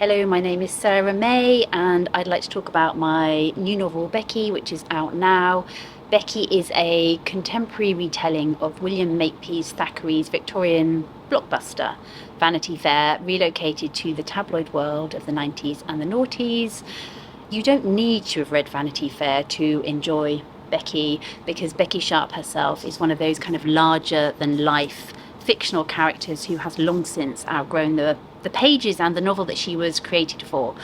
Hello, my name is Sarah May and I'd like to talk about my new novel Becky, which is out now. Becky is a contemporary retelling of William Makepeace Thackeray's Victorian blockbuster, Vanity Fair, relocated to the tabloid world of the 90s and the noughties. You don't need to have read Vanity Fair to enjoy Becky, because Becky Sharp herself is one of those kind of larger than life fictional characters who has long since outgrown the pages and the novel that she was created for.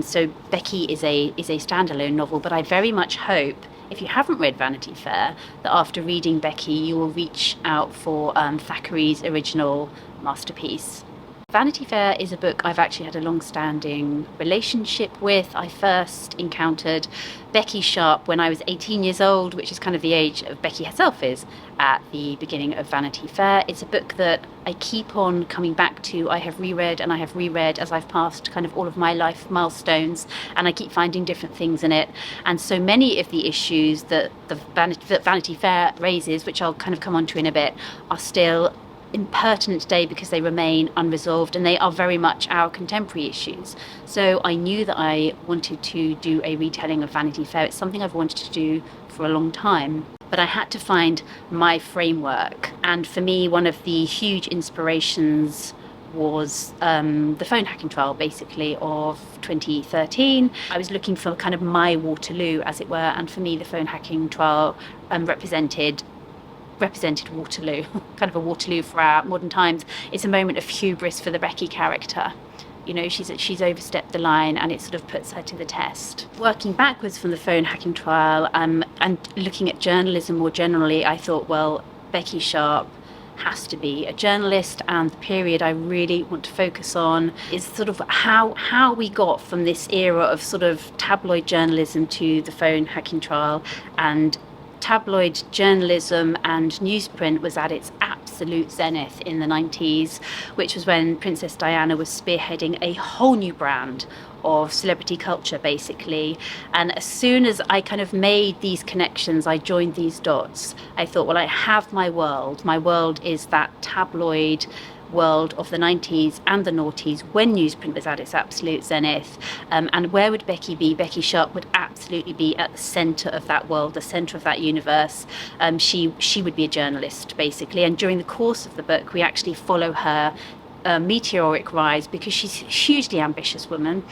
So Becky is a standalone novel, but I very much hope, if you haven't read Vanity Fair, that after reading Becky you will reach out for Thackeray's original masterpiece. Vanity Fair is a book I've actually had a long-standing relationship with. I first encountered Becky Sharp when I was 18 years old, which is kind of the age of Becky herself is at the beginning of Vanity Fair. It's a book that I keep on coming back to. I have reread and I have reread as I've passed kind of all of my life milestones, and I keep finding different things in it. And so many of the issues that that Vanity Fair raises, which I'll kind of come on to in a bit, are still impertinent today because they remain unresolved, and they are very much our contemporary issues. So I knew that I wanted to do a retelling of Vanity Fair. It's something I've wanted to do for a long time, but I had to find my framework. And for me, one of the huge inspirations was the phone hacking trial, basically, of 2013. I was looking for kind of my Waterloo, as it were, and for me the phone hacking trial represented Waterloo, kind of a Waterloo for our modern times. It's a moment of hubris for the Becky character. You know, she's overstepped the line, and it sort of puts her to the test. Working backwards from the phone hacking trial and looking at journalism more generally, I thought, well, Becky Sharp has to be a journalist, and the period I really want to focus on is sort of how we got from this era of sort of tabloid journalism to the phone hacking trial. And tabloid journalism and newsprint was at its absolute zenith in the 90s, which was when Princess Diana was spearheading a whole new brand of celebrity culture, basically. And as soon as I kind of made these connections, I joined these dots, I thought, well, I have my world. My world is that tabloid world of the 90s and the noughties, when newsprint was at its absolute zenith. And where would Becky be? Becky Sharp would absolutely be at the centre of that world, the centre of that universe. She would be a journalist, basically. And during the course of the book, we actually follow her meteoric rise, because she's a hugely ambitious woman,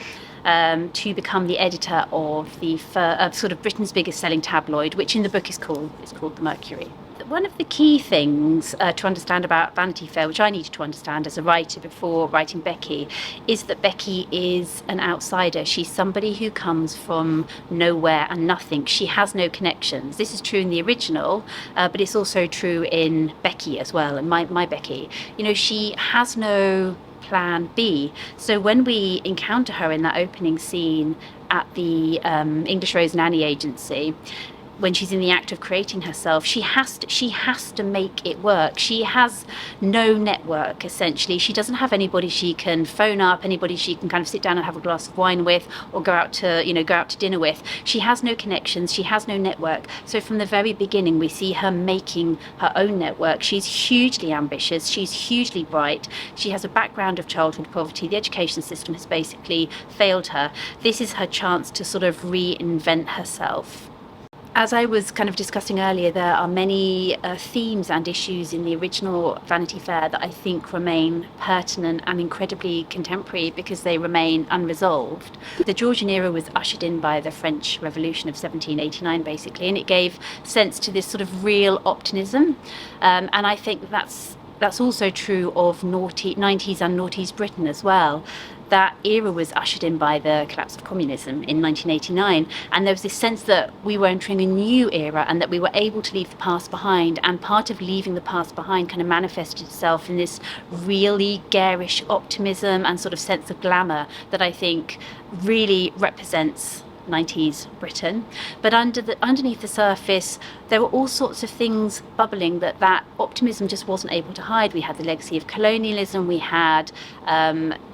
to become the editor of the sort of Britain's biggest selling tabloid, which in the book is called the Mercury. One of the key things to understand about Vanity Fair, which I needed to understand as a writer before writing Becky, is that Becky is an outsider. She's somebody who comes from nowhere and nothing. She has no connections. This is true in the original, but it's also true in Becky as well, and my Becky. You know, she has no plan B. So when we encounter her in that opening scene at the English Rose Nanny Agency, when she's in the act of creating herself, she has to make it work. She has no network, essentially. She doesn't have anybody she can phone up, anybody she can kind of sit down and have a glass of wine with, or go out to dinner with. She has no connections, she has no network. So from the very beginning, we see her making her own network. She's hugely ambitious, she's hugely bright. She has a background of childhood poverty. The education system has basically failed her. This is her chance to sort of reinvent herself. As I was kind of discussing earlier, there are many themes and issues in the original Vanity Fair that I think remain pertinent and incredibly contemporary because they remain unresolved. The Georgian era was ushered in by the French Revolution of 1789, basically, and it gave sense to this sort of real optimism. And I think that's also true of 90s and noughties Britain as well. That era was ushered in by the collapse of communism in 1989, and there was this sense that we were entering a new era and that we were able to leave the past behind, and part of leaving the past behind kind of manifested itself in this really garish optimism and sort of sense of glamour that I think really represents 90s Britain. But underneath the surface, there were all sorts of things bubbling that optimism just wasn't able to hide. We had the legacy of colonialism, we had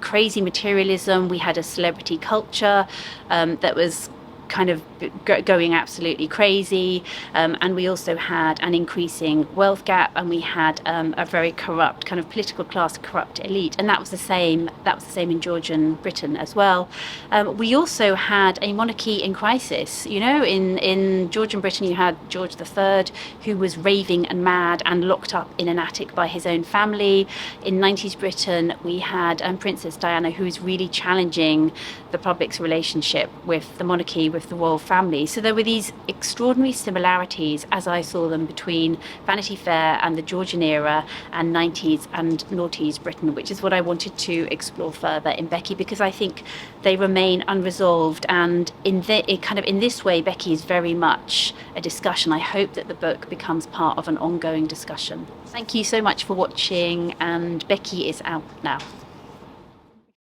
crazy materialism, we had a celebrity culture that was kind of going absolutely crazy, and we also had an increasing wealth gap, and we had a very corrupt kind of political class, corrupt elite, and that was the same in Georgian Britain as well. We also had a monarchy in crisis. You know, in Georgian Britain you had George III, who was raving and mad and locked up in an attic by his own family. In 90s Britain we had Princess Diana, who was really challenging the public's relationship with the monarchy, with the royal family. So there were these extraordinary similarities, as I saw them, between Vanity Fair and the Georgian era and 90s and noughties Britain, which is what I wanted to explore further in Becky, because I think they remain unresolved. And in this way, Becky is very much a discussion. I hope that the book becomes part of an ongoing discussion. Thank you so much for watching, and Becky is out now.